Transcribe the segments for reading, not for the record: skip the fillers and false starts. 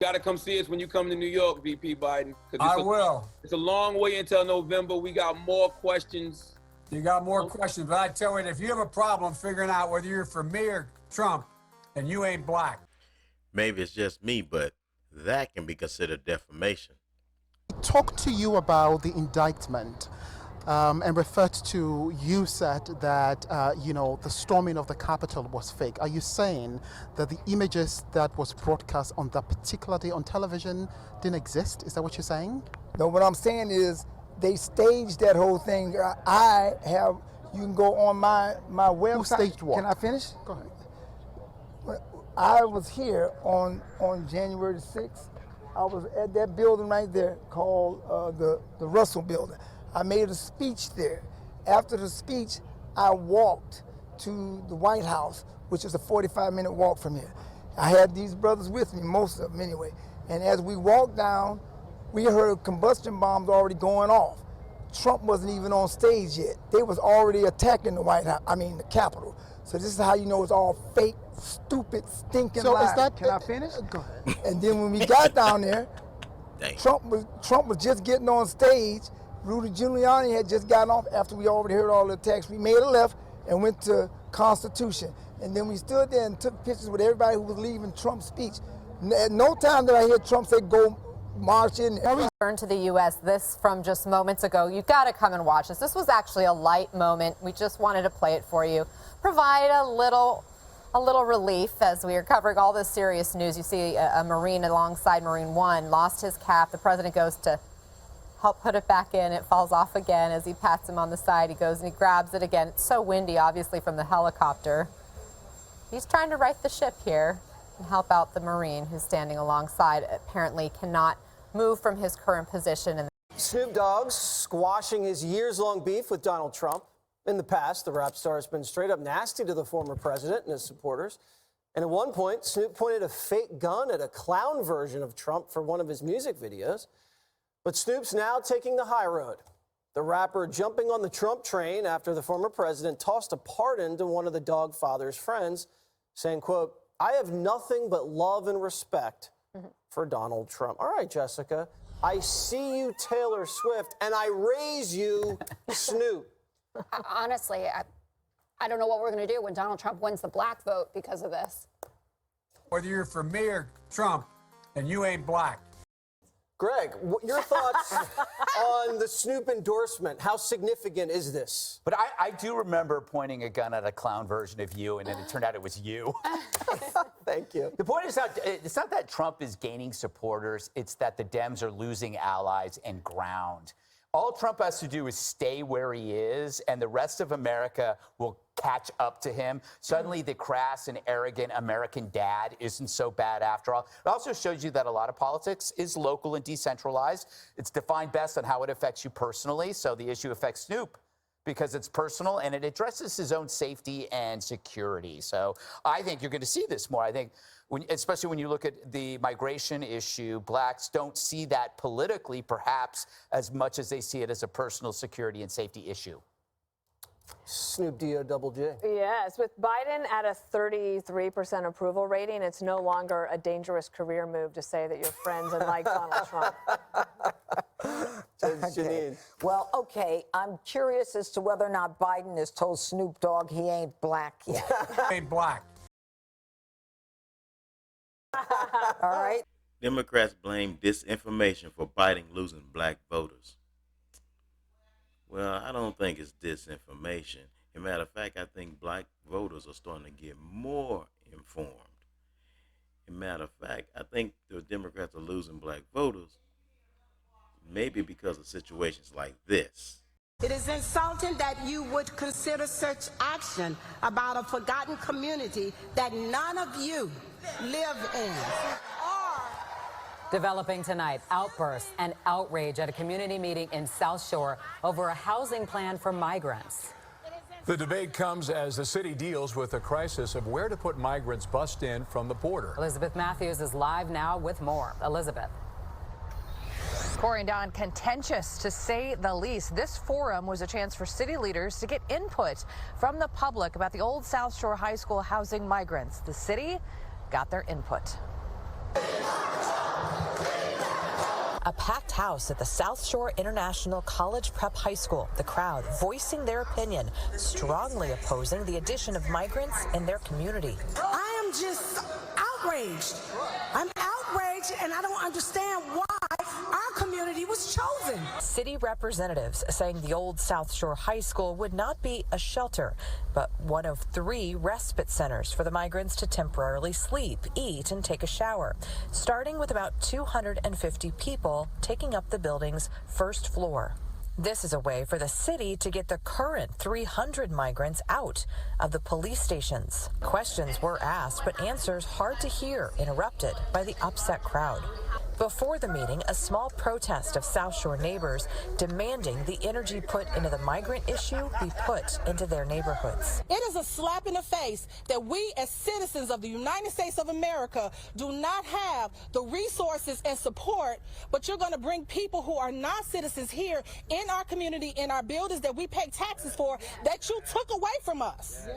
Got to come see us when you come to New York, VP Biden. I will. It's a long way until November. We got more questions. You got more questions, but I tell you, if you have a problem figuring out whether you're for me or Trump, then you ain't black. Maybe it's just me, but that can be considered defamation. Talk to you about the indictment and referred to, you said that, the storming of the Capitol was fake. Are you saying that the images that was broadcast on that particular day on television didn't exist? Is that what you're saying? No, what I'm saying is they staged that whole thing. You can go on my website. Who staged what? Can I finish? Go ahead. I was here on January the 6th. I was at that building right there called the Russell Building. I made a speech there. After the speech, I walked to the White House, which is a 45-minute walk from here. I had these brothers with me, most of them anyway. And as we walked down, we heard combustion bombs already going off. Trump wasn't even on stage yet. They was already attacking the White House, the Capitol. So this is how you know it's all fake, stupid, stinking lies. Can I finish? Go ahead. And then when we got down there, Trump was just getting on stage. Rudy Giuliani had just gotten off after we already heard all the attacks. We made a left and went to Constitution. And then we stood there and took pictures with everybody who was leaving Trump's speech. At no time did I hear Trump say, go march in. Return to the U.S. This from just moments ago. You've got to come and watch this. This was actually a light moment. We just wanted to play it for you. Provide a little relief as we are covering all this serious news. You see a Marine alongside Marine One lost his cap. The president goes to help put it back in. It falls off again as he pats him on the side. He goes and he grabs it again. It's so windy, obviously, from the helicopter. He's trying to right the ship here and help out the Marine who's standing alongside. Apparently cannot move from his current position. Snoop Dogg's squashing his years-long beef with Donald Trump. In the past, the rap star has been straight up nasty to the former president and his supporters. And at one point, Snoop pointed a fake gun at a clown version of Trump for one of his music videos. But Snoop's now taking the high road. The rapper jumping on the Trump train after the former president tossed a pardon to one of the Dogg father's friends, saying, quote, "I have nothing but love and respect for Donald Trump." All right, Jessica, I see you, Taylor Swift, and I raise you, Snoop. Honestly, I don't know what we're going to do when Donald Trump wins the black vote because of this. Whether you're for me or Trump, then you ain't black. Greg, your thoughts on the Snoop endorsement? How significant is this? But I do remember pointing a gun at a clown version of you, and then it turned out it was you. Thank you. The point is it's not that Trump is gaining supporters. It's that the Dems are losing allies and ground. All Trump has to do is stay where he is, and the rest of America will catch up to him. Suddenly, the crass and arrogant American dad isn't so bad after all. It also shows you that a lot of politics is local and decentralized. It's defined best on how it affects you personally, so the issue affects Snoop because it's personal, and it addresses his own safety and security. So I think you're going to see this more. I think, especially when you look at the migration issue, blacks don't see that politically, perhaps, as much as they see it as a personal security and safety issue. Snoop D-O-double-G. Yes, with Biden at a 33% approval rating, it's no longer a dangerous career move to say that you're friends and like Donald Trump. Janine. Well, okay, I'm curious as to whether or not Biden has told Snoop Dogg he ain't black yet. Ain't black. All right. Democrats blame disinformation for Biden losing black voters. Well, I don't think it's disinformation. As a matter of fact, I think black voters are starting to get more informed. As a matter of fact, I think the Democrats are losing black voters maybe because of situations like this. It is insulting that you would consider such action about a forgotten community that none of you live in. Developing tonight, outbursts and outrage at a community meeting in South Shore over a housing plan for migrants. The debate comes as the city deals with the crisis of where to put migrants bussed in from the border. Elizabeth Matthews is live now with more. Elizabeth. Corey and Don, contentious to say the least. This forum was a chance for city leaders to get input from the public about the old South Shore High School housing migrants. The city got their input. packed house at the South Shore International College Prep High School. The crowd voicing their opinion, strongly opposing the addition of migrants in their community. I am just outraged. I'm outraged, and I don't understand why our community was chosen. City representatives saying the old South Shore High School would not be a shelter, but one of 3 respite centers for the migrants to temporarily sleep, eat, and take a shower, starting with about 250 people taking up the building's first floor. This is a way for the city to get the current 300 migrants out of the police stations. Questions were asked, but answers hard to hear, interrupted by the upset crowd. Before the meeting, a small protest of South Shore neighbors demanding the energy put into the migrant issue be put into their neighborhoods. It is a slap in the face that we as citizens of the United States of America do not have the resources and support, but you're going to bring people who are not citizens here in our community, in our buildings that we pay taxes for, that you took away from us.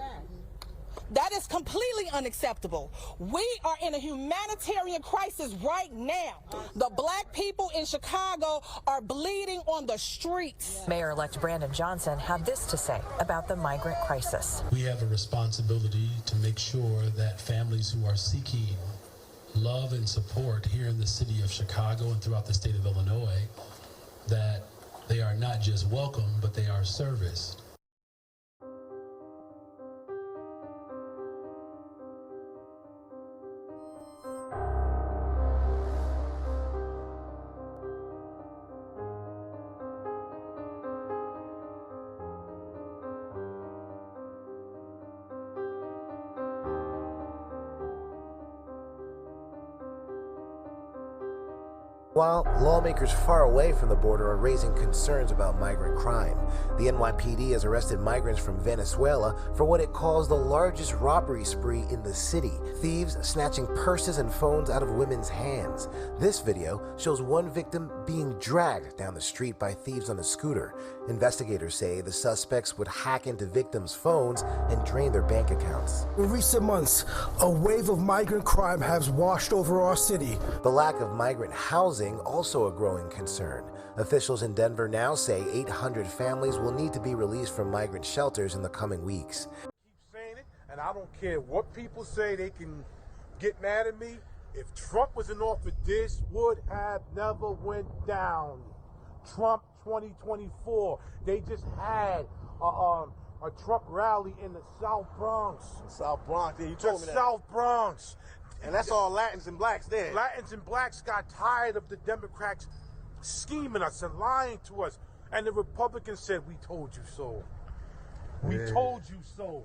That is completely unacceptable. We are in a humanitarian crisis right now. The black people in Chicago are bleeding on the streets. Mayor-elect Brandon Johnson had this to say about the migrant crisis. We have a responsibility to make sure that families who are seeking love and support here in the city of Chicago and throughout the state of Illinois, that they are not just welcome, but they are serviced. While lawmakers far away from the border are raising concerns about migrant crime, the NYPD has arrested migrants from Venezuela for what it calls the largest robbery spree in the city. Thieves snatching purses and phones out of women's hands. This video shows one victim being dragged down the street by thieves on a scooter. Investigators say the suspects would hack into victims' phones and drain their bank accounts. In recent months, a wave of migrant crime has washed over our city. The lack of migrant housing also a growing concern. Officials in Denver now say 800 families will need to be released from migrant shelters in the coming weeks. Keep saying it, and I don't care what people say. They can get mad at me. If Trump was in office, this would have never went down. Trump 2024. They just had a Trump rally in the South Bronx. South Bronx, yeah, you told me that. South Bronx. And that's all Latins and blacks there. Latins and blacks got tired of the Democrats scheming us and lying to us. And the Republicans said, we told you so. We told you so.